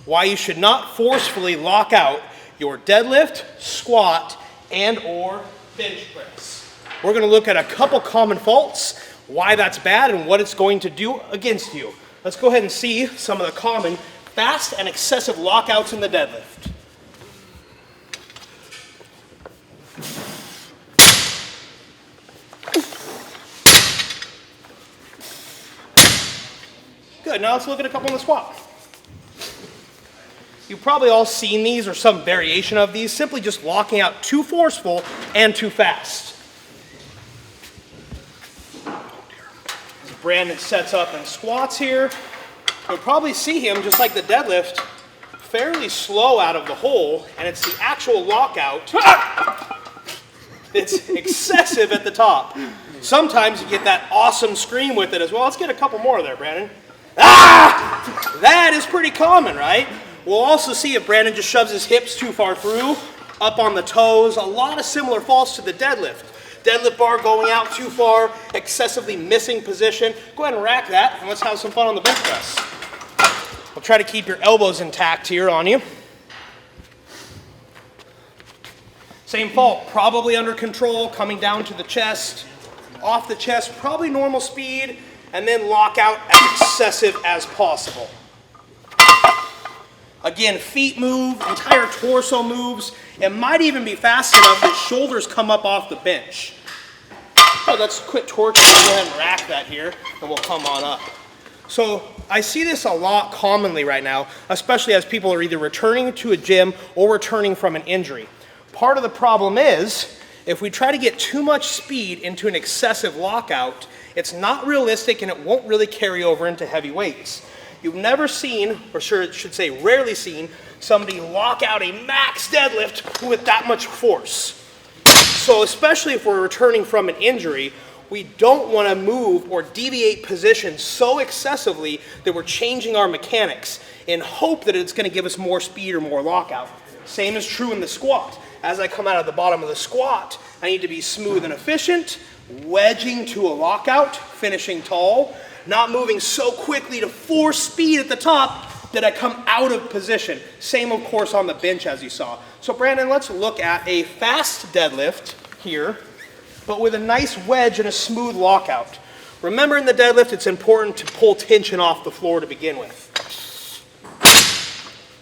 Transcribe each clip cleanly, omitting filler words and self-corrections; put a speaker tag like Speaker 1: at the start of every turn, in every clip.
Speaker 1: why you should not forcefully lock out your deadlift, squat, and or bench press. We're going to look at a couple common faults, why that's bad, and what it's going to do against you. Let's go ahead and see some of the common fast and excessive lockouts in the deadlift. Good, now let's look at a couple in the squat. You've probably all seen these or some variation of these, simply just locking out too forceful and too fast. As Brandon sets up and squats here, you'll probably see him, just like the deadlift, fairly slow out of the hole, and it's the actual lockout that's excessive at the top. Sometimes you get that awesome scream with it as well. Let's get a couple more there, Brandon. Ah! That is pretty common, right? We'll also see if Brandon just shoves his hips too far through, up on the toes. A lot of similar faults to the deadlift. Deadlift bar going out too far, excessively missing position. Go ahead and rack that, and let's have some fun on the bench press. We'll try to keep your elbows intact here on you. Same fault, probably under control, coming down to the chest, off the chest, probably normal speed, and then lock out as excessive as possible. Again, feet move, entire torso moves. It might even be fast enough that shoulders come up off the bench. Oh, let's quit torching. Go ahead and rack that here, and we'll come on up. So I see this a lot commonly right now, especially as people are either returning to a gym or returning from an injury. Part of the problem is, if we try to get too much speed into an excessive lockout, it's not realistic and it won't really carry over into heavy weights. You've never seen, or should say rarely seen, somebody lock out a max deadlift with that much force. So especially if we're returning from an injury, we don't want to move or deviate position so excessively that we're changing our mechanics in hope that it's going to give us more speed or more lockout. Same is true in the squat. As I come out of the bottom of the squat, I need to be smooth and efficient, wedging to a lockout, finishing tall, not moving so quickly to force speed at the top that I come out of position. Same, of course, on the bench as you saw. So Brandon, let's look at a fast deadlift here, but with a nice wedge and a smooth lockout. Remember, in the deadlift, it's important to pull tension off the floor to begin with.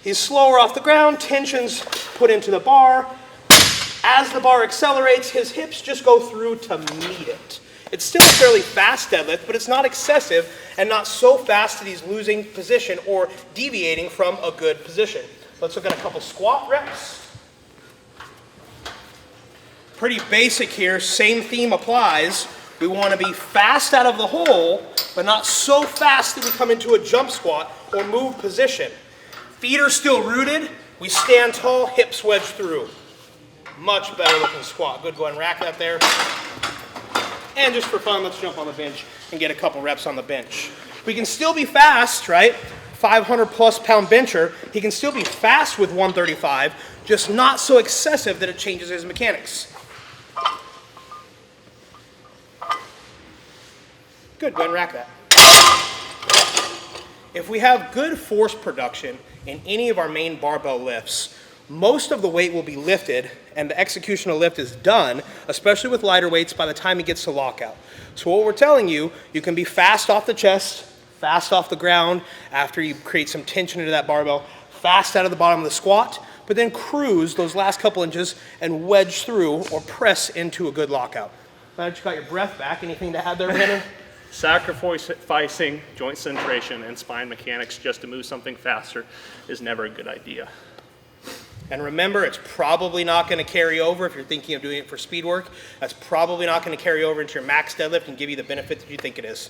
Speaker 1: He's slower off the ground, tension's put into the bar. As the bar accelerates, his hips just go through to meet it. It's still a fairly fast deadlift, but it's not excessive and not so fast that he's losing position or deviating from a good position. Let's look at a couple squat reps. Pretty basic here, same theme applies. We want to be fast out of the hole, but not so fast that we come into a jump squat or move position. Feet are still rooted, we stand tall, hips wedge through. Much better looking squat. Good, go ahead and rack that there. And just for fun, let's jump on the bench and get a couple reps on the bench. We can still be fast, right? 500 plus pound bencher, he can still be fast with 135, just not so excessive that it changes his mechanics. Good, go ahead and rack that. If we have good force production in any of our main barbell lifts, most of the weight will be lifted and the executional lift is done, especially with lighter weights, by the time it gets to lockout. So what we're telling you, you can be fast off the chest, fast off the ground after you create some tension into that barbell, fast out of the bottom of the squat, but then cruise those last couple inches and wedge through or press into a good lockout. Now that you got your breath back, anything to add there, Brandon?
Speaker 2: Sacrificing joint centration and spine mechanics just to move something faster is never a good idea.
Speaker 1: And remember, it's probably not going to carry over if you're thinking of doing it for speed work. That's probably not going to carry over into your max deadlift and give you the benefit that you think it is.